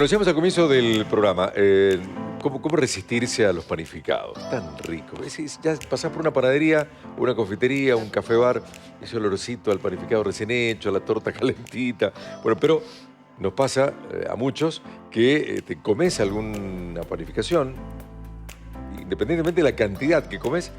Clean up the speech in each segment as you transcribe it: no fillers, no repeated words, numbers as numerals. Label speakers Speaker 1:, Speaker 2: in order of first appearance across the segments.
Speaker 1: Bueno, lo decíamos al comienzo del programa. ¿Cómo resistirse a los panificados? Tan rico. Ya pasás por una panadería, una confitería, un café bar, ese olorcito al panificado recién hecho, a la torta calentita. Bueno, pero nos pasa a muchos que te comes alguna panificación, independientemente de la cantidad que comes,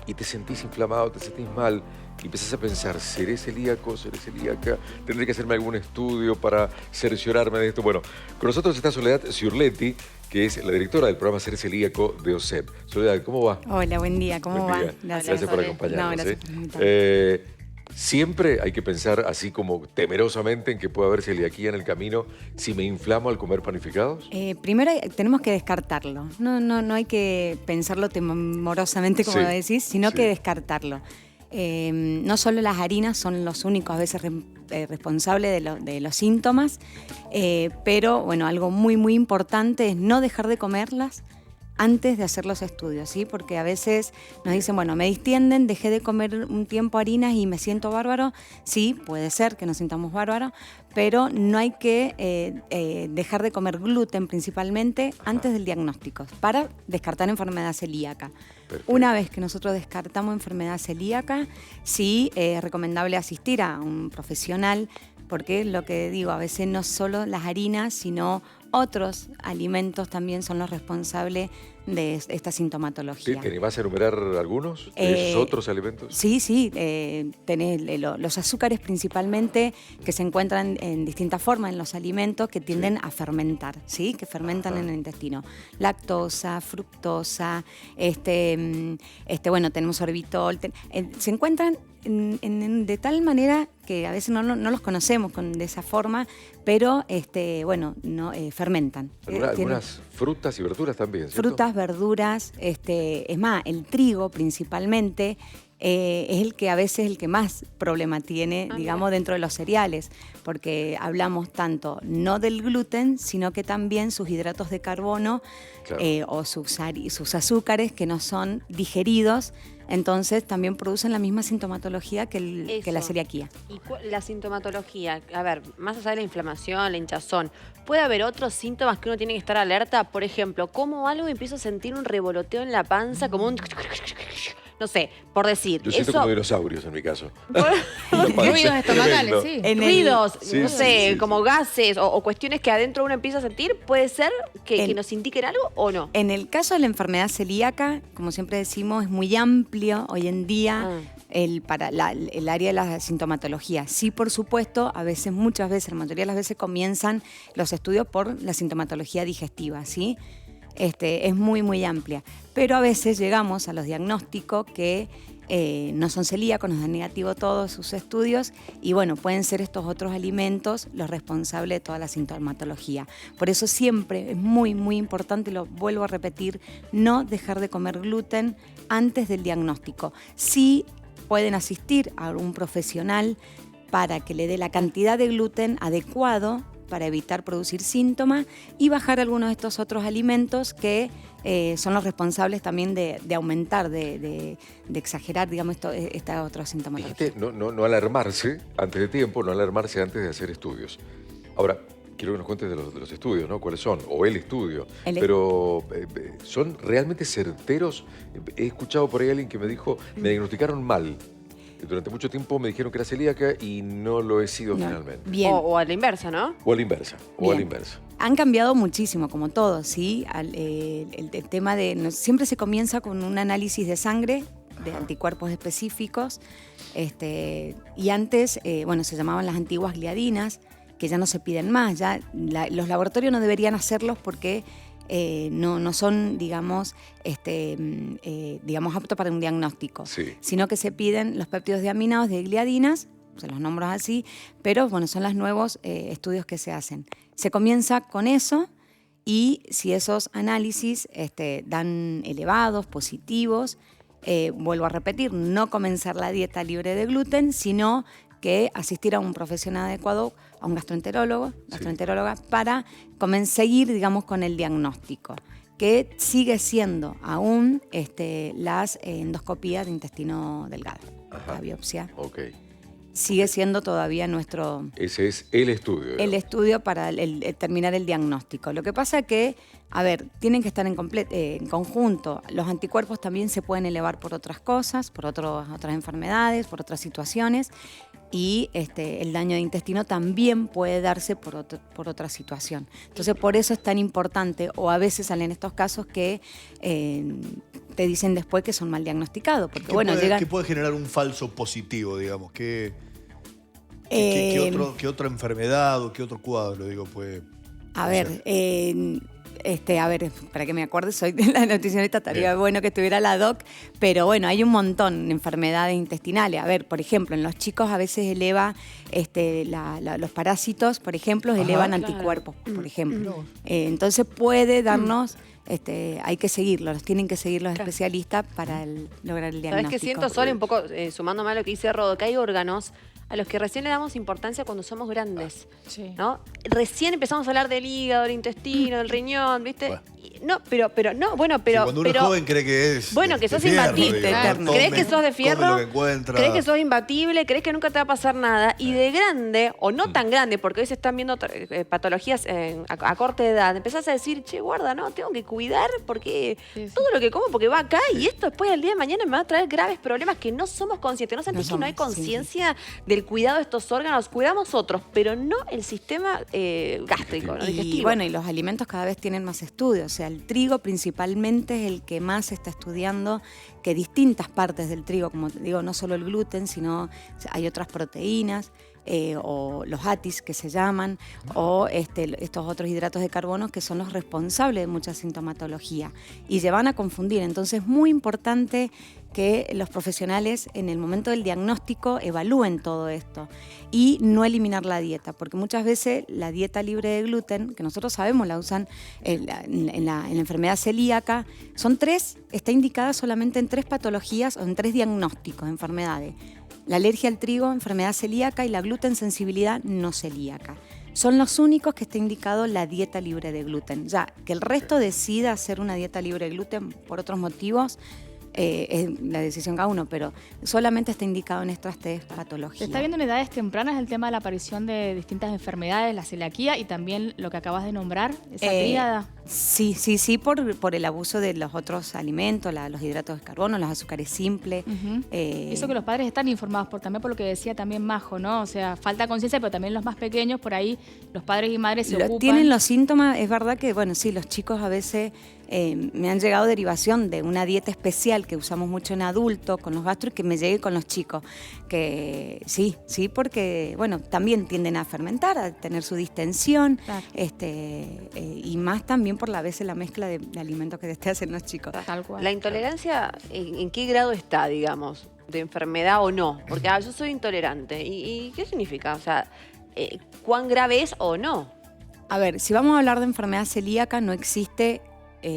Speaker 1: y te sentís inflamado, te sentís mal, y empezás a pensar, ¿seré celíaco? ¿Seré celíaca? ¿Tendré que hacerme algún estudio para cerciorarme de esto? Bueno, con nosotros está Soledad Ciurletti, que es la directora del programa Ser Celíaco de OSEP. Soledad, ¿cómo va?
Speaker 2: Hola, buen día, ¿cómo va?
Speaker 1: Gracias por acompañarnos.
Speaker 2: No, gracias por invitarme.
Speaker 1: Siempre hay que pensar así como temerosamente en que puede haber celiaquía en el camino si me inflamo al comer panificados.
Speaker 2: Primero tenemos que descartarlo. No hay que pensarlo temorosamente, como decís, sino que descartarlo. No solo las harinas son los únicos a veces responsables de los síntomas, pero bueno, algo muy importante es no dejar de comerlas antes de hacer los estudios, ¿sí? Porque a veces nos dicen, bueno, me distienden, dejé de comer un tiempo harinas y me siento bárbaro. Sí, puede ser que nos sintamos bárbaros, pero no hay que dejar de comer gluten principalmente antes del diagnóstico, para descartar enfermedad celíaca.
Speaker 1: Perfecto.
Speaker 2: Una vez que nosotros descartamos enfermedad celíaca, sí es recomendable asistir a un profesional, porque lo que digo, a veces no solo las harinas, sino otros alimentos también son los responsables de esta sintomatología.
Speaker 1: ¿Te animás a enumerar algunos de esos otros alimentos?
Speaker 2: Sí, tenés los azúcares principalmente, que se encuentran en distintas formas en los alimentos, que tienden a fermentar, ¿sí? Que fermentan en el intestino. Lactosa, fructosa, bueno, tenemos sorbitol, se encuentran de tal manera que a veces no los conocemos de esa forma, pero fermentan.
Speaker 1: Algunas frutas y verduras también, ¿cierto?
Speaker 2: Frutas, verduras, es más, el trigo principalmente es el que a veces el que más problema tiene, digamos, dentro de los cereales, porque hablamos tanto no del gluten, sino que también sus hidratos de carbono, o sus azúcares que no son digeridos. Entonces también producen la misma sintomatología que la celiaquía.
Speaker 3: ¿Y la sintomatología? A ver, más allá de la inflamación, la hinchazón, ¿puede haber otros síntomas que uno tiene que estar alerta? Por ejemplo, como algo empiezo a sentir un revoloteo en la panza, como un... No sé, por decir.
Speaker 1: Yo siento como dinosaurios en mi caso.
Speaker 4: Ruidos estomacales, sí.
Speaker 3: Ruidos, no sé, como gases o cuestiones que adentro uno empieza a sentir, ¿puede ser que nos indiquen algo o no?
Speaker 2: En el caso de la enfermedad celíaca, como siempre decimos, es muy amplio hoy en día el área de la sintomatología. Sí, por supuesto, muchas veces, la mayoría de las veces comienzan los estudios por la sintomatología digestiva, ¿sí? Es muy amplia, pero a veces llegamos a los diagnósticos que no son celíacos, nos dan negativo todos sus estudios y bueno, pueden ser estos otros alimentos los responsables de toda la sintomatología. Por eso siempre es muy importante, lo vuelvo a repetir, no dejar de comer gluten antes del diagnóstico. Sí pueden asistir a un profesional para que le dé la cantidad de gluten adecuado para evitar producir síntomas y bajar algunos de estos otros alimentos que son los responsables también de aumentar, de exagerar, digamos, esta otra sintomatología.
Speaker 1: Dijiste no alarmarse antes de tiempo, no alarmarse antes de hacer estudios. Ahora, quiero que nos cuentes de los estudios, ¿no? ¿Cuáles son? O el estudio. Pero, ¿son realmente certeros? He escuchado por ahí a alguien que me dijo, me diagnosticaron mal. Durante mucho tiempo me dijeron que era celíaca y no lo he sido finalmente.
Speaker 2: Bien.
Speaker 3: O a la inversa, ¿no?
Speaker 1: O a la inversa.
Speaker 2: Han cambiado muchísimo, como todo, ¿sí? El tema siempre se comienza con un análisis de sangre, de anticuerpos específicos, y antes, se llamaban las antiguas gliadinas, que ya no se piden más, ya los laboratorios no deberían hacerlos porque no son, digamos, aptos para un diagnóstico, sino que se piden los péptidos deaminados de gliadinas, se los nombro así, pero bueno, son los nuevos estudios que se hacen. Se comienza con eso y si esos análisis dan elevados, positivos, vuelvo a repetir, no comenzar la dieta libre de gluten, sino que asistir a un profesional adecuado, a un gastroenteróloga, para seguir, digamos, con el diagnóstico, que sigue siendo aún las endoscopías de intestino delgado, la biopsia. sigue siendo todavía nuestro...
Speaker 1: Ese es el estudio.
Speaker 2: El
Speaker 1: digamos.
Speaker 2: estudio para terminar el diagnóstico. Lo que pasa es que, a ver, tienen que estar en conjunto. Los anticuerpos también se pueden elevar por otras cosas, por otras enfermedades, por otras situaciones. Y el daño de intestino también puede darse por otra situación. Entonces, por eso es tan importante, o a veces salen estos casos que te dicen después que son mal diagnosticados. Porque,
Speaker 5: ¿Qué puede generar un falso positivo, digamos? ¿Qué otra enfermedad o qué otro cuadro, digo, puede
Speaker 2: A ver, para que me acuerde, soy de la nutricionista, estaría bueno que estuviera la doc, pero bueno, hay un montón de enfermedades intestinales. A ver, por ejemplo, en los chicos a veces eleva los parásitos, por ejemplo, elevan anticuerpos, por ejemplo. Entonces puede darnos, hay que seguirlos, tienen que seguir los especialistas para lograr el diagnóstico.
Speaker 3: ¿Sabes qué siento, Sole? Un poco sumándome a lo que dice Rodo, que hay órganos a los que recién le damos importancia cuando somos grandes, ¿no? Recién empezamos a hablar del hígado, del intestino, del riñón, ¿viste?
Speaker 5: Bueno.
Speaker 3: No, pero
Speaker 5: cuando uno es joven cree que es
Speaker 3: bueno, que
Speaker 5: de
Speaker 3: sos
Speaker 5: fierro,
Speaker 3: imbatible.
Speaker 5: digamos.
Speaker 3: ¿Crees que sos de fierro?
Speaker 5: Come lo que encuentra.
Speaker 3: ¿Crees que sos imbatible? ¿Crees que nunca te va a pasar nada? Y de grande, o no tan grande, porque hoy se están viendo patologías a corta edad, empezás a decir, che, guarda, no, tengo que cuidar porque todo lo que como porque va acá y esto después al día de mañana me va a traer graves problemas que no somos conscientes. ¿No sentís que no hay conciencia del cuidado de estos órganos? Cuidamos otros, pero no el sistema gástrico, ¿no? Digestivo.
Speaker 2: Y bueno, y los alimentos cada vez tienen más estudios. O sea, el trigo principalmente es el que más se está estudiando, que distintas partes del trigo, como te digo, no solo el gluten, sino hay otras proteínas, o los ATIs que se llaman, o estos otros hidratos de carbono que son los responsables de mucha sintomatología y se van a confundir. Entonces es muy importante que los profesionales en el momento del diagnóstico evalúen todo esto y no eliminar la dieta, porque muchas veces la dieta libre de gluten, que nosotros sabemos la usan en la enfermedad celíaca, está indicada solamente en 3 patologías o en 3 diagnósticos de enfermedades: la alergia al trigo, enfermedad celíaca, y la gluten sensibilidad no celíaca. Son los únicos que está indicado la dieta libre de gluten. Ya que el resto decida hacer una dieta libre de gluten por otros motivos, es la decisión cada uno, pero solamente está indicado en estas 3 patologías.
Speaker 4: Se está viendo en edades tempranas el tema de la aparición de distintas enfermedades, la celiaquía y también lo que acabas de nombrar, esa tríada.
Speaker 2: Sí, por el abuso de los otros alimentos, los hidratos de carbono, los azúcares simples.
Speaker 4: Eso que los padres están informados, también por lo que decía también Majo, ¿no? O sea, falta conciencia, pero también los más pequeños, por ahí los padres y madres se ocupan.
Speaker 2: Tienen los síntomas, es verdad que, bueno, sí, los chicos a veces me han llegado derivación de una dieta especial que usamos mucho en adultos con los gastros, que me llegue con los chicos. Que sí, porque, bueno, también tienden a fermentar, a tener su distensión,
Speaker 4: Claro.
Speaker 2: Y más también por la mezcla de alimentos que te hacen los chicos.
Speaker 4: Tal cual.
Speaker 3: ¿La intolerancia en qué grado está, digamos, de enfermedad o no? Porque yo soy intolerante. ¿Y qué significa? O sea, ¿cuán grave es o no?
Speaker 2: A ver, si vamos a hablar de enfermedad celíaca, no existe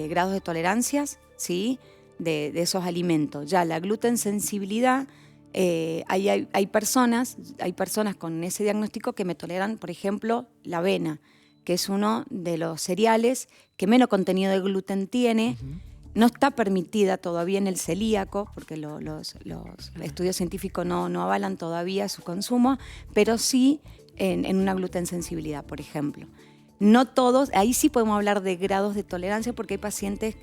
Speaker 2: grados de tolerancias, ¿sí? De esos alimentos. Ya la gluten sensibilidad, hay personas con ese diagnóstico que me toleran, por ejemplo, la avena, que es uno de los cereales que menos contenido de gluten tiene. No está permitida todavía en el celíaco, porque los estudios científicos no avalan todavía su consumo, pero sí en una gluten sensibilidad, por ejemplo. No todos, ahí sí podemos hablar de grados de tolerancia, porque hay pacientes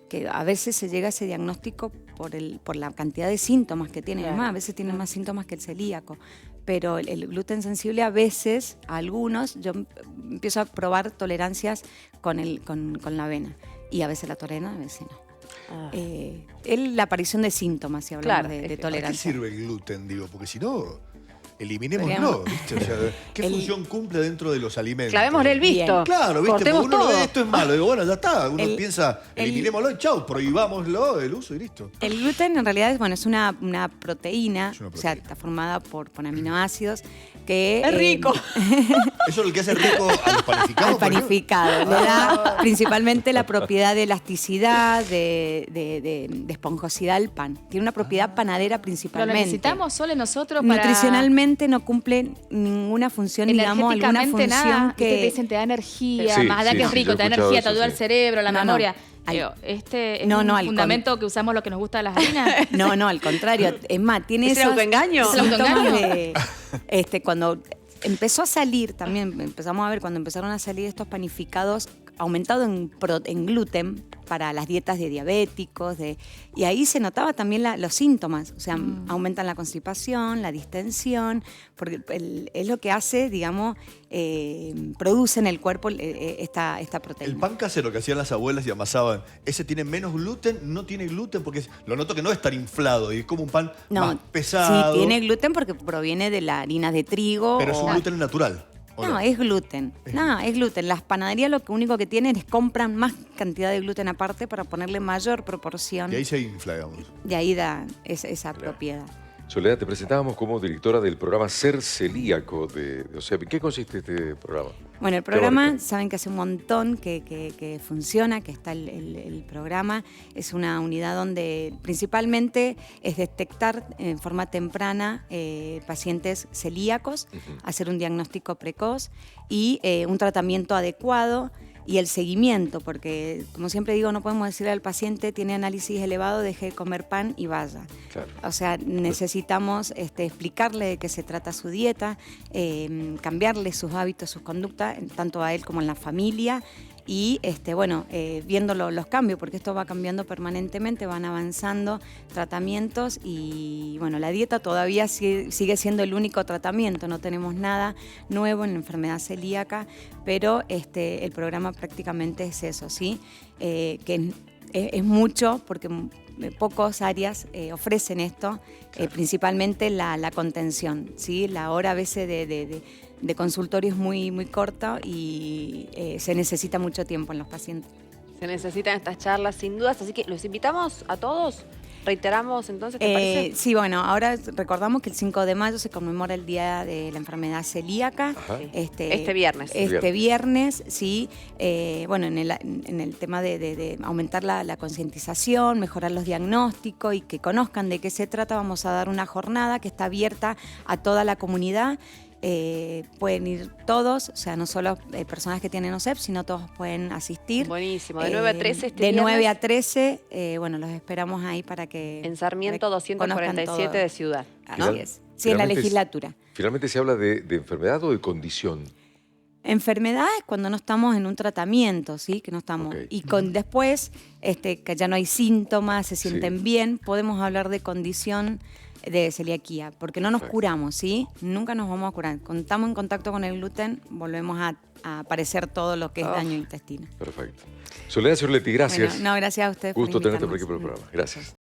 Speaker 2: que a veces se llega a ese diagnóstico por la cantidad de síntomas que tienen.
Speaker 3: Claro.
Speaker 2: Además, a veces tienen más síntomas que el celíaco. Pero el gluten sensible a veces, a algunos, yo empiezo a probar tolerancias con la avena. Y a veces la tolera, a veces no. La aparición de síntomas, si hablamos
Speaker 3: Claro,
Speaker 2: de
Speaker 5: ¿Para qué
Speaker 2: tolerancia.
Speaker 5: sirve el gluten, digo? Porque si no, eliminémoslo, ¿viste? O sea, ¿qué función cumple dentro de los alimentos?
Speaker 3: Clavémosle el visto.
Speaker 2: Bien.
Speaker 5: Claro, ¿viste?
Speaker 3: Cortemos
Speaker 5: Porque uno
Speaker 3: todo.
Speaker 5: ve esto es malo. Digo, bueno, ya está. Uno
Speaker 2: El-
Speaker 5: piensa, eliminémoslo y chau, prohibámoslo el uso y listo.
Speaker 2: El gluten en realidad es una proteína,
Speaker 5: Es una
Speaker 2: o sea,
Speaker 5: proteína.
Speaker 2: está formada por aminoácidos que...
Speaker 3: Es rico.
Speaker 5: ¿Eso es lo que hace rico a los panificados?
Speaker 2: Al
Speaker 5: por ejemplo?
Speaker 2: panificado. Le da principalmente la propiedad de elasticidad, de esponjosidad al pan. Tiene una propiedad panadera
Speaker 4: Lo
Speaker 2: principalmente.
Speaker 4: necesitamos solo nosotros para...
Speaker 2: Nutricionalmente no cumple ninguna función, digamos, alguna
Speaker 4: Energéticamente
Speaker 2: función
Speaker 4: nada. Viste, te
Speaker 2: que...
Speaker 4: dicen te da energía,
Speaker 1: Sí,
Speaker 4: más allá
Speaker 1: sí,
Speaker 4: que es
Speaker 1: sí,
Speaker 4: rico,
Speaker 1: yo he
Speaker 4: te da
Speaker 1: escuchado
Speaker 4: energía,
Speaker 1: eso,
Speaker 4: te ayuda
Speaker 1: sí.
Speaker 4: al cerebro, la
Speaker 2: No,
Speaker 4: memoria. Este es
Speaker 2: No,
Speaker 4: un
Speaker 2: no, al
Speaker 4: fundamento que usamos lo que nos gusta de las harinas.
Speaker 2: No, al contrario. Es más, tiene
Speaker 3: ¿Es el
Speaker 2: esos
Speaker 3: autoengaño?
Speaker 4: ¿Es el
Speaker 2: síntomas
Speaker 4: autoengaño?
Speaker 2: de... cuando empezó a salir también, empezamos a ver cuando empezaron a salir estos panificados aumentado en gluten para las dietas de diabéticos, y ahí se notaba también los síntomas, o sea, aumentan la constipación, la distensión, porque es lo que hace, digamos, produce en el cuerpo esta proteína.
Speaker 5: El pan casero que hacían las abuelas y amasaban, ¿ese tiene menos gluten? ¿No tiene gluten? Porque lo noto que no es tan inflado y es como un pan más pesado.
Speaker 2: Sí, tiene gluten porque proviene de la harina de trigo.
Speaker 5: Pero es un gluten natural. ¿o
Speaker 2: No, es gluten. No, es gluten. Las panaderías lo único que tienen es compran más cantidad de gluten aparte para ponerle mayor proporción.
Speaker 5: Y ahí se infla, digamos.
Speaker 2: De ahí da esa propiedad.
Speaker 1: Soledad, te presentábamos como directora del programa Ser Celíaco de OSEP. ¿En qué consiste este programa?
Speaker 2: Bueno, el programa, saben que hace un montón que funciona, que está el programa. Es una unidad donde principalmente es detectar en forma temprana pacientes celíacos, hacer un diagnóstico precoz y un tratamiento adecuado. Y el seguimiento, porque como siempre digo, no podemos decirle al paciente tiene análisis elevado, deje de comer pan y vaya.
Speaker 1: Claro.
Speaker 2: O sea, necesitamos explicarle de qué se trata su dieta, cambiarle sus hábitos, sus conductas, tanto a él como en la familia. Y viendo los cambios, porque esto va cambiando permanentemente, van avanzando tratamientos y bueno, la dieta todavía sigue siendo el único tratamiento, no tenemos nada nuevo en la enfermedad celíaca, pero el programa prácticamente es eso, ¿sí? Que es mucho porque pocas áreas ofrecen esto, principalmente la contención, ¿sí? La hora a veces de consultorio es muy corta y se necesita mucho tiempo en los pacientes.
Speaker 3: Se necesitan estas charlas sin dudas, así que los invitamos a todos. Reiteramos entonces, ¿te parece?
Speaker 2: Sí, bueno, ahora recordamos que el 5 de mayo se conmemora el Día de la Enfermedad Celíaca.
Speaker 3: Este viernes.
Speaker 2: Este viernes, sí. Bueno, en el tema de aumentar la concientización, mejorar los diagnósticos y que conozcan de qué se trata, vamos a dar una jornada que está abierta a toda la comunidad. Pueden ir todos, o sea, no solo personas que tienen OSEP, sino todos pueden asistir.
Speaker 3: Buenísimo, de 9 a 13 este
Speaker 2: De
Speaker 3: viernes.
Speaker 2: 9 a 13, bueno, los esperamos ahí para que...
Speaker 3: En Sarmiento
Speaker 2: para que conozcan
Speaker 3: 247
Speaker 2: todo.
Speaker 3: de Ciudad.
Speaker 2: Así
Speaker 3: ¿no?
Speaker 2: es. Sí, en la
Speaker 1: Finalmente
Speaker 2: legislatura.
Speaker 1: ¿Finalmente se habla de enfermedad o de condición?
Speaker 2: Enfermedad es cuando no estamos en un tratamiento, ¿sí? Que no estamos.
Speaker 1: Ok.
Speaker 2: Y después, que ya no hay síntomas, se sienten bien, podemos hablar de condición de celiaquía, porque no nos curamos, ¿sí? Nunca nos vamos a curar. Cuando estamos en contacto con el gluten, volvemos a aparecer todo lo que es daño intestino.
Speaker 1: Perfecto. Soledad Ciorletti, gracias.
Speaker 2: Bueno, no, gracias a ustedes por
Speaker 1: Gusto tenerte por
Speaker 2: invitarnos.
Speaker 1: aquí por el programa. Gracias.